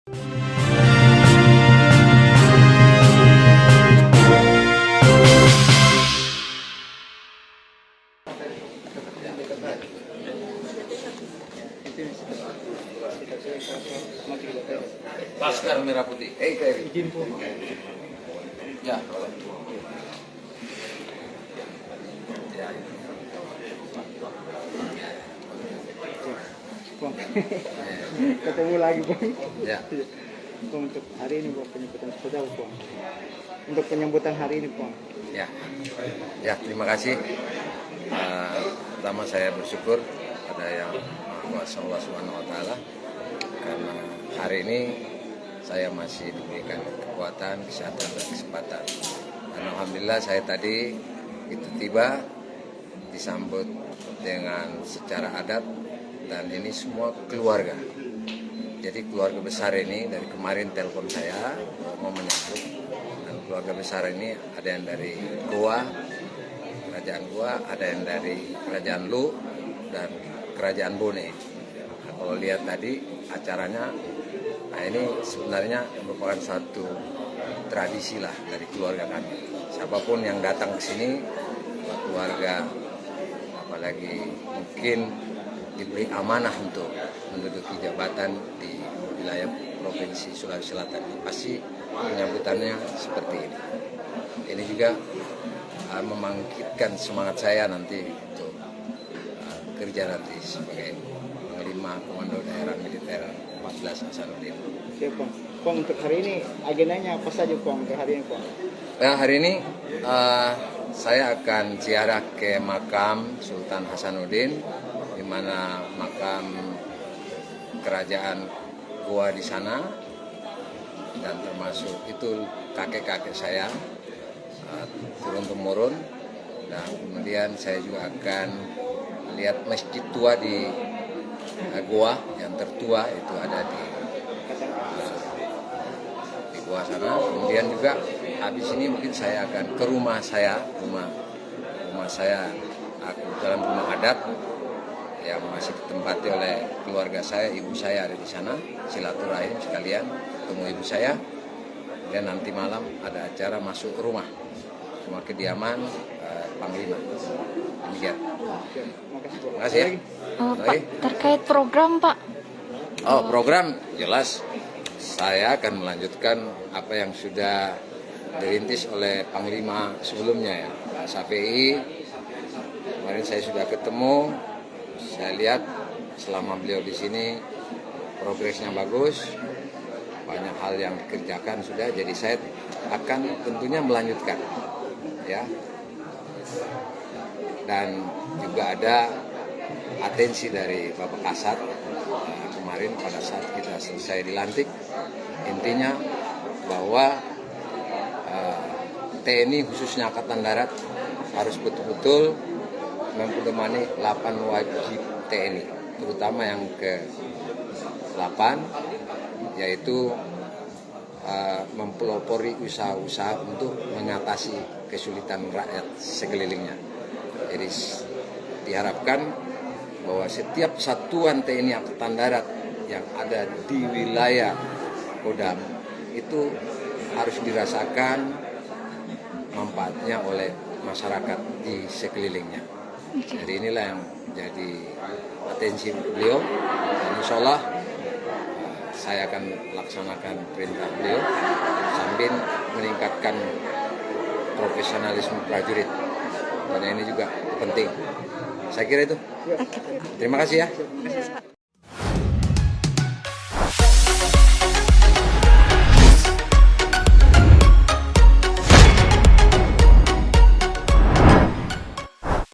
Laskar Merah Putih. Izin po. Ya, boleh. Ya. Bang. Ketemu lagi Bang. Ya. Bang, untuk hari ini Bang, penyambutan sepeda Bang. Untuk penyambutan hari ini Bang. Ya. Ya, terima kasih. Pertama saya bersyukur pada Yang Maha Kuasa Allah Subhanahu wa taala karena hari ini saya masih diberikan kekuatan, kesehatan dan kesempatan. Dan alhamdulillah saya tadi itu tiba disambut dengan secara adat dan ini semua keluarga. Jadi keluarga besar ini dari kemarin telepon saya mau menyambut, dan keluarga besar ini ada yang dari Goa, kerajaan Goa, ada yang dari kerajaan Lu dan kerajaan Bone. Nah, kalau lihat tadi acaranya, nah ini sebenarnya merupakan satu tradisi lah dari keluarga kami. Siapapun yang datang ke sini, keluarga, apalagi mungkin diberi amanah untuk menduduki jabatan di wilayah Provinsi Sulawesi Selatan, pasti penyambutannya seperti ini. Ini juga membangkitkan semangat saya nanti untuk kerja nanti sebagai Panglima Komando Daerah Militer 14 Hasanuddin. Siap Bang. Bang, untuk hari ini agendanya apa saja Bang untuk hari ini Bang? Nah, hari ini saya akan ziarah ke makam Sultan Hasanuddin, di mana makam kerajaan Goa di sana, dan termasuk itu kakek-kakek saya turun-temurun. Dan kemudian saya juga akan lihat masjid tua di Goa yang tertua itu ada di Goa sana. Kemudian juga habis ini mungkin saya akan ke rumah saya, rumah saya, dalam rumah adat yang masih ditempati oleh keluarga saya, ibu saya ada di sana, silaturahim sekalian, ketemu ibu saya. Dan nanti malam ada acara masuk rumah kediaman Panglima. Demikian. Terima kasih ya. Pak, terkait program Pak. Oh, program jelas saya akan melanjutkan apa yang sudah dirintis oleh Panglima sebelumnya ya, Pak Safei. Kemarin saya sudah ketemu, saya lihat selama beliau di sini progresnya bagus, banyak hal yang dikerjakan sudah, jadi saya akan tentunya melanjutkan ya. Dan juga ada atensi dari Bapak Kasat kemarin pada saat kita selesai dilantik, intinya bahwa TNI khususnya Angkatan Darat harus betul-betul mempedomani 8 wajib TNI, terutama yang ke-8, yaitu mempelopori usaha-usaha untuk mengatasi kesulitan rakyat sekelilingnya. Jadi diharapkan bahwa setiap satuan TNI Angkatan Darat yang ada di wilayah Kodam itu harus dirasakan manfaatnya oleh masyarakat di sekelilingnya. Jadi inilah yang jadi atensi beliau, dan insya Allah saya akan laksanakan perintah beliau sambil meningkatkan profesionalisme prajurit, karena ini juga penting. Saya kira itu. Terima kasih ya.